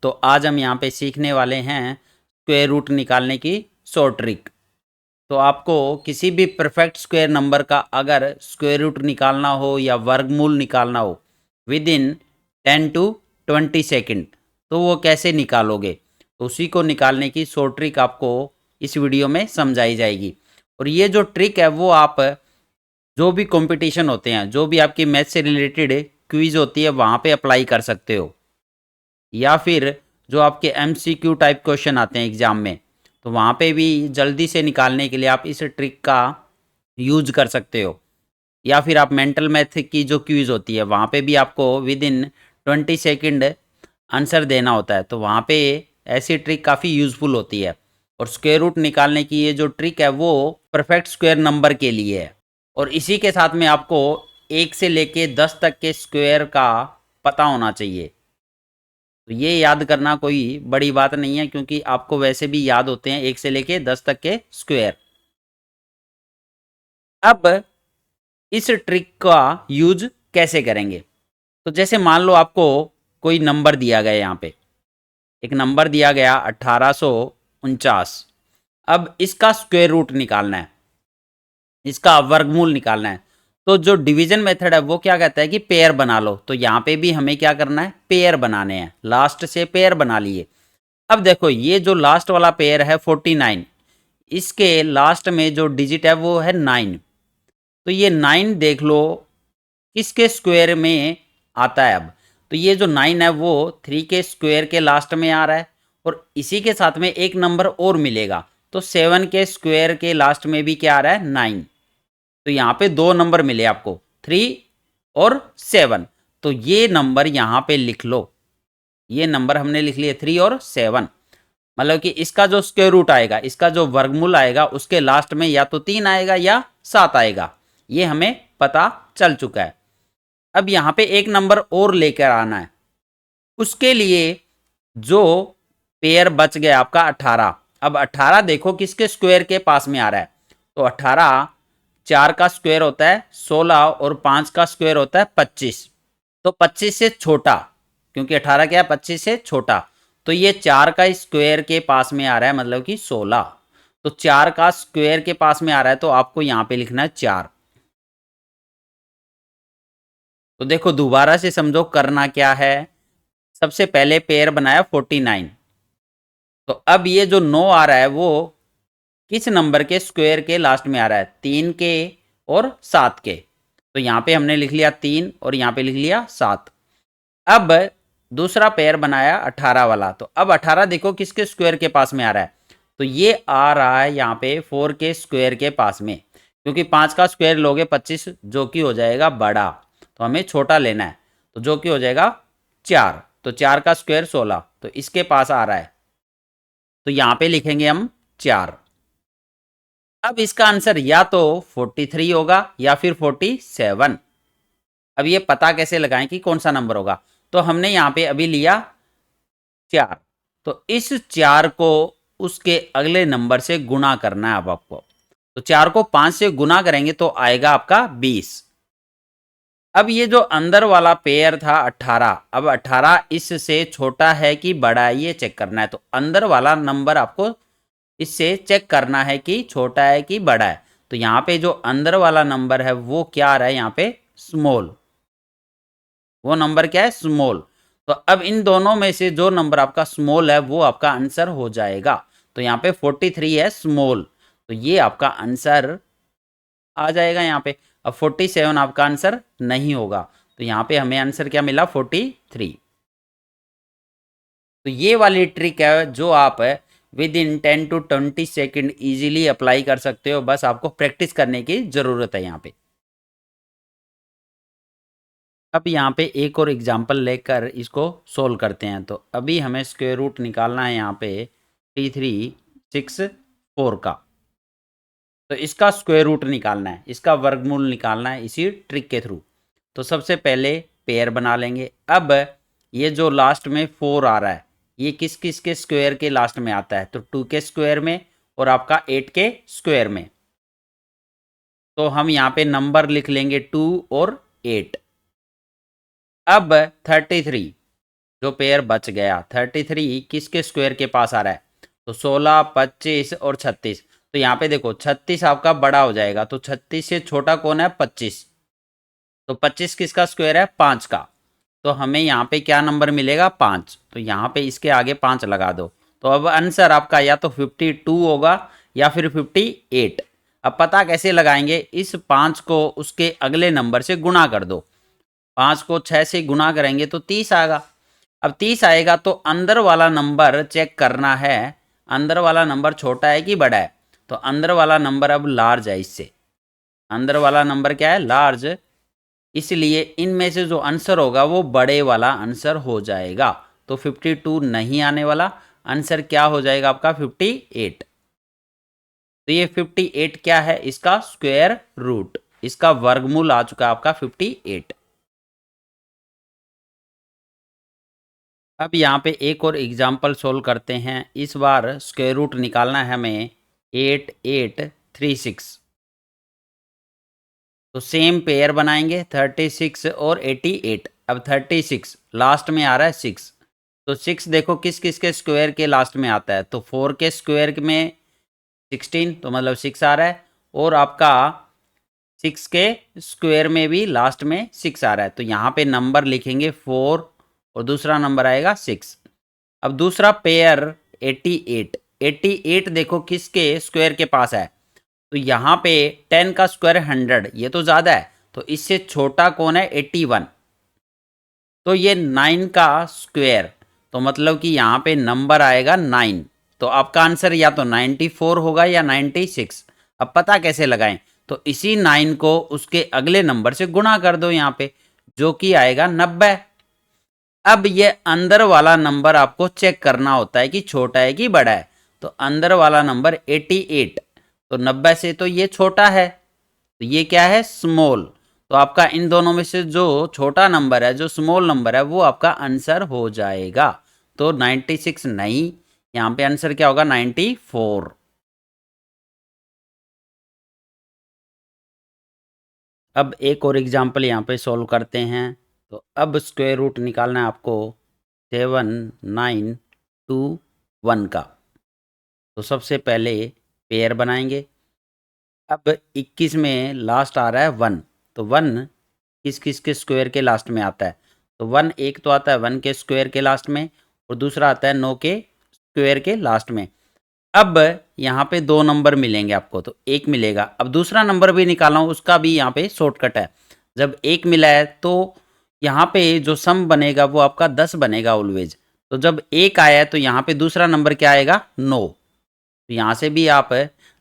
तो आज हम यहाँ पे सीखने वाले हैं स्क्वायर रूट निकालने की शॉर्ट ट्रिक। तो आपको किसी भी परफेक्ट स्क्वायर नंबर का अगर स्क्वायर रूट निकालना हो या वर्गमूल निकालना हो विद इन 10 टू 20 सेकेंड, तो वो कैसे निकालोगे, तो उसी को निकालने की शॉर्ट ट्रिक आपको इस वीडियो में समझाई जाएगी। और ये जो ट्रिक है वो आप जो भी कंपटीशन होते हैं, जो भी आपकी मैथ से रिलेटेड क्विज होती है वहाँ पे अप्लाई कर सकते हो, या फिर जो आपके MCQ टाइप क्वेश्चन आते हैं एग्जाम में, तो वहाँ पे भी जल्दी से निकालने के लिए आप इस ट्रिक का यूज कर सकते हो। या फिर आप मेंटल मैथ की जो क्विज होती है वहाँ पे भी आपको विद इन 20 सेकेंड आंसर देना होता है, तो वहाँ पे ऐसी ट्रिक काफ़ी यूजफुल होती है। और स्क्वायर रूट निकालने की ये जो ट्रिक है वो परफेक्ट स्क्वायर नंबर के लिए है। और इसी के साथ में आपको 1 से लेके 10 तक के स्क्वायर का पता होना चाहिए। तो ये याद करना कोई बड़ी बात नहीं है, क्योंकि आपको वैसे भी याद होते हैं 1 से लेके 10 तक के स्क्वायर। अब इस ट्रिक का यूज कैसे करेंगे, तो जैसे मान लो आपको कोई नंबर दिया गया, यहाँ पे एक नंबर दिया गया 1849। अब इसका स्क्वायर रूट निकालना है, इसका वर्गमूल निकालना है। तो जो डिवीजन मेथड है वो क्या कहता है कि पेयर बना लो, तो यहाँ पे भी हमें क्या करना है, पेयर बनाने हैं। लास्ट से पेयर बना लिए। अब देखो ये जो लास्ट वाला पेयर है 49, इसके लास्ट में जो डिजिट है वो है 9। तो ये 9 देख लो किसके स्क्वायर में आता है। अब तो ये जो 9 है वो 3 के स्क्वायर के लास्ट में आ रहा है, और इसी के साथ में एक नंबर और मिलेगा, तो 7 के स्क्वायर के लास्ट में भी क्या आ रहा है, 9। तो यहाँ पे दो नंबर मिले आपको, 3 और 7। तो ये नंबर यहाँ पे लिख लो, ये नंबर हमने लिख लिए 3 और 7। मतलब कि इसका जो स्क्वायर रूट आएगा, इसका जो वर्गमूल आएगा, उसके लास्ट में या तो 3 आएगा या 7 आएगा, ये हमें पता चल चुका है। अब यहाँ पे एक नंबर और लेकर आना है, उसके लिए जो पेयर बच गया आपका 18। अब 18 देखो किसके स्क्वायर के पास में आ रहा है, तो 18 4 का स्क्वायर होता है 16 और 5 का स्क्वायर होता है 25। तो 25 से छोटा, क्योंकि 18 क्या है, 25 से छोटा, तो ये 4 का स्क्वायर के पास में आ रहा है, मतलब कि 16। तो 4 का स्क्वायर के पास में आ रहा है, तो आपको यहाँ पे लिखना है 4। तो देखो दोबारा से समझो करना क्या है। सबसे पहले पेयर बनाया 49, तो अब ये जो 9 आ रहा है वो किस नंबर के स्क्वायर के लास्ट में आ रहा है, 3 के और 7 के। तो यहाँ पे हमने लिख लिया 3 और यहाँ पे लिख लिया 7। अब दूसरा पेयर बनाया 18 वाला, तो अब 18 देखो किसके स्क्वायर के पास में आ रहा है, तो ये आ रहा है यहाँ पे 4 के स्क्वायर के पास में, क्योंकि 5 का स्क्वायर लोगे 25, जो कि हो जाएगा बड़ा, तो हमें छोटा लेना है, तो जो कि हो जाएगा 4। तो 4 का स्क्वायर 16, तो इसके पास आ रहा है, तो यहाँ पे लिखेंगे हम 4। अब इसका आंसर या तो 43 होगा या फिर 47। अब ये पता कैसे लगाएं कि कौन सा नंबर होगा, तो हमने यहाँ पे अभी लिया 4, तो इस 4 को उसके अगले नंबर से गुना करना है। अब आपको तो 4 को 5 से गुना करेंगे तो आएगा आपका 20। अब ये जो अंदर वाला पेयर था 18, अब 18 इससे छोटा है कि बड़ा है ये चेक करना है। तो अंदर वाला नंबर आपको इससे चेक करना है कि छोटा है कि बड़ा है। तो यहाँ पे जो अंदर वाला नंबर है वो क्या आ रहा है, यहाँ पे स्मॉल, वो नंबर क्या है, स्मॉल। तो अब इन दोनों में से जो नंबर आपका स्मॉल है वो आपका आंसर हो जाएगा। तो यहाँ पे 43 है स्मॉल, तो ये आपका आंसर आ जाएगा यहाँ पे। अब 47 आपका आंसर नहीं होगा, तो यहाँ पे हमें आंसर क्या मिला, 43। तो ये वाली ट्रिक है जो आप within 10 to 20 second easily apply कर सकते हो, बस आपको प्रैक्टिस करने की ज़रूरत है यहाँ पे। अब यहाँ पे एक और एग्जांपल लेकर इसको सोल्व करते हैं। तो अभी हमें स्क्वायर रूट निकालना है यहाँ पे 3364 का, तो इसका स्क्वायर रूट निकालना है, इसका वर्गमूल निकालना है इसी ट्रिक के थ्रू। तो सबसे पहले पेयर बना लेंगे। अब ये जो लास्ट में 4 आ रहा है, ये किस किस के स्क्वायर के लास्ट में आता है, तो 2 के स्क्वायर में और आपका 8 के स्क्वायर में। तो हम यहाँ पे नंबर लिख लेंगे 2 और 8। अब 33, जो पेयर बच गया 33 किसके स्क्वायर के पास आ रहा है, तो 16, 25 और 36। तो यहाँ पे देखो 36 आपका बड़ा हो जाएगा, तो 36 से छोटा कौन है, 25। तो 25 किसका स्क्वायर है, 5 का। तो हमें यहाँ पे क्या नंबर मिलेगा, 5। तो यहाँ पे इसके आगे 5 लगा दो। तो अब आंसर आपका या तो 52 होगा या फिर 58। अब पता कैसे लगाएंगे, इस 5 को उसके अगले नंबर से गुणा कर दो। 5 को 6 से गुणा करेंगे तो 30 आएगा। अब 30 आएगा तो अंदर वाला नंबर चेक करना है, अंदर वाला नंबर छोटा है कि बड़ा है। तो अंदर वाला नंबर अब लार्ज है इससे, अंदर वाला नंबर क्या है, लार्ज। इसलिए इनमें से जो आंसर होगा वो बड़े वाला आंसर हो जाएगा। तो 52 नहीं आने वाला, आंसर क्या हो जाएगा आपका, 58। तो ये 58 क्या है, इसका स्क्वायर रूट, इसका वर्गमूल आ चुका है आपका 58। अब यहाँ पे एक और एग्जाम्पल सोल्व करते हैं। इस बार स्क्वायर रूट निकालना है हमें 8836। तो सेम पेयर बनाएंगे 36 और 88। अब 36 लास्ट में आ रहा है 6, तो 6 देखो किस किस के स्क्वायर के लास्ट में आता है, तो 4 के स्क्वायर में 16, तो मतलब 6 आ रहा है। और आपका 6 के स्क्वायर में भी लास्ट में 6 आ रहा है, तो यहाँ पे नंबर लिखेंगे 4 और दूसरा नंबर आएगा 6। अब दूसरा पेयर 88, 88 देखो किसके स्क्वायर के पास है, तो यहाँ पे 10 का स्क्वायर 100, ये तो ज़्यादा है। तो इससे छोटा कौन है, 81। तो ये 9 का स्क्वायर, तो मतलब कि यहाँ पे नंबर आएगा 9। तो आपका आंसर या तो 94 होगा या 96। अब पता कैसे लगाएं, तो इसी 9 को उसके अगले नंबर से गुणा कर दो यहाँ पे, जो कि आएगा 90। अब ये अंदर वाला नंबर आपको चेक करना होता है कि छोटा है कि बड़ा है। तो अंदर वाला नंबर 88, तो 90 से तो ये छोटा है, तो ये क्या है, स्मॉल। तो आपका इन दोनों में से जो छोटा नंबर है, जो स्मॉल नंबर है, वो आपका आंसर हो जाएगा। तो 96 नहीं, यहाँ पे आंसर क्या होगा, 94। अब एक और एग्जाम्पल यहाँ पे सॉल्व करते हैं। तो अब स्क्वायर रूट निकालना है आपको 7921 का। तो सबसे पहले पेयर बनाएंगे। अब 21 में लास्ट आ रहा है 1, तो 1 किस किस के स्क्वायर के लास्ट में आता है, तो 1 एक तो आता है 1 के स्क्वायर के लास्ट में, और दूसरा आता है 9 के स्क्वायर के लास्ट में। अब यहाँ पे दो नंबर मिलेंगे आपको, तो एक मिलेगा। अब दूसरा नंबर भी निकाला हूँ, उसका भी यहाँ पे शॉर्टकट है। जब एक मिला है तो यहाँ पे जो सम बनेगा वो आपका 10 बनेगा ऑलवेज। तो जब एक आया है तो यहाँ पे दूसरा नंबर क्या आएगा, 9। तो यहाँ से भी आप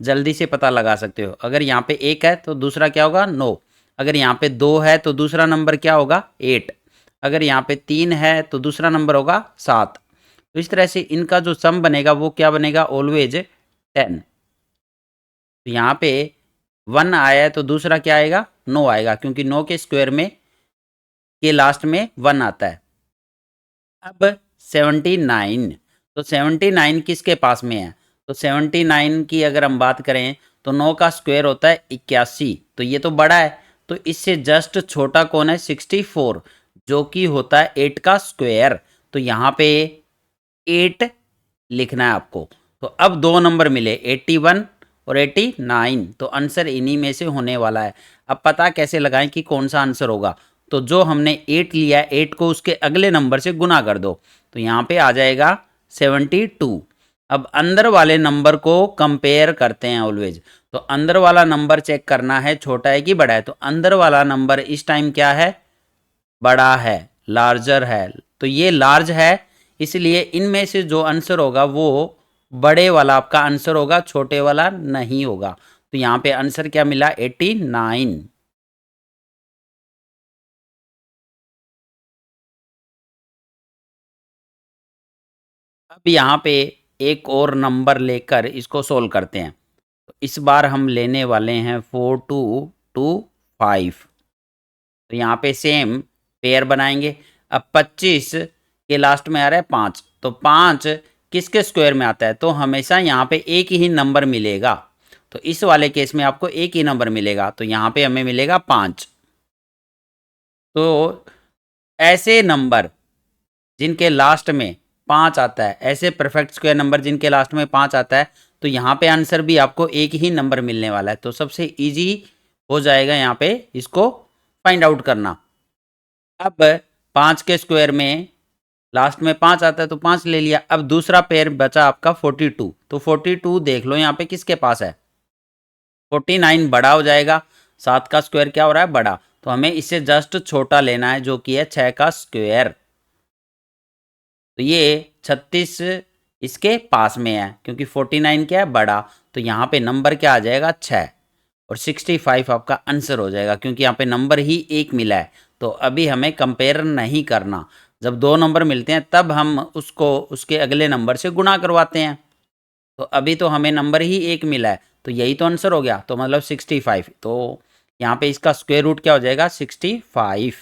जल्दी से पता लगा सकते हो, अगर यहाँ पे एक है तो दूसरा क्या होगा, 9। अगर यहाँ पे 2 है तो दूसरा नंबर क्या होगा, 8। अगर यहाँ पे 3 है तो दूसरा नंबर होगा 7। तो इस तरह से इनका जो सम बनेगा वो क्या बनेगा, ऑलवेज 10। तो यहाँ पे 1 आया है तो दूसरा क्या आएगा, 9 आएगा, क्योंकि 9 के स्क्वायर में के लास्ट में 1 आता है। अब 79, तो 79 किसके पास में है, तो 79 की अगर हम बात करें तो 9 का स्क्वायर होता है 81, तो ये तो बड़ा है। तो इससे जस्ट छोटा कौन है, 64, जो कि होता है 8 का स्क्वायर। तो यहाँ पे 8 लिखना है आपको। तो अब दो नंबर मिले 81 और 89, तो आंसर इन्हीं में से होने वाला है। अब पता कैसे लगाएं कि कौन सा आंसर होगा, तो जो हमने 8 लिया है 8 को उसके अगले नंबर से गुना कर दो, तो यहाँ पे आ जाएगा 72। अब अंदर वाले नंबर को कंपेयर करते हैं ऑलवेज। तो अंदर वाला नंबर चेक करना है छोटा है कि बड़ा है, तो अंदर वाला नंबर इस टाइम क्या है, बड़ा है, लार्जर है। तो ये लार्ज है, इसलिए इनमें से जो आंसर होगा वो बड़े वाला आपका आंसर होगा, छोटे वाला नहीं होगा। तो यहाँ पे आंसर क्या मिला, 89। अब यहाँ पे एक और नंबर लेकर इसको सोल्व करते हैं। तो इस बार हम लेने वाले हैं 4225। तो यहाँ पे सेम पेयर बनाएंगे। अब 25 के लास्ट में आ रहा है 5, तो 5 किसके स्क्वायर में आता है, तो हमेशा यहाँ पे एक ही नंबर मिलेगा। तो इस वाले केस में आपको एक ही नंबर मिलेगा, तो यहाँ पे हमें मिलेगा 5। तो ऐसे नंबर जिनके लास्ट में 5 आता है, ऐसे परफेक्ट स्क्वायर नंबर जिनके लास्ट में 5 आता है, तो यहाँ पे आंसर भी आपको एक ही नंबर मिलने वाला है। तो सबसे इजी हो जाएगा यहाँ पे इसको फाइंड आउट करना। अब 5 के स्क्वायर में लास्ट में 5 आता है तो 5 ले लिया। अब दूसरा पेयर बचा आपका 42, तो 42 देख लो यहाँ पे किसके पास है, 49 बड़ा हो जाएगा, 7 का स्क्वायर क्या हो रहा है, बड़ा, तो हमें इससे जस्ट छोटा लेना है जो कि है 6 का स्क्वायर। तो ये 36 इसके पास में है क्योंकि 49 क्या है, बड़ा, तो यहाँ पे नंबर क्या आ जाएगा, 6, और 65 आपका आंसर हो जाएगा क्योंकि यहाँ पे नंबर ही एक मिला है। तो अभी हमें कंपेयर नहीं करना, जब दो नंबर मिलते हैं तब हम उसको उसके अगले नंबर से गुणा करवाते हैं। तो अभी तो हमें नंबर ही एक मिला है, तो यही तो आंसर हो गया, तो मतलब 65। तो यहाँ पे इसका स्क्वायर रूट क्या हो जाएगा, 65।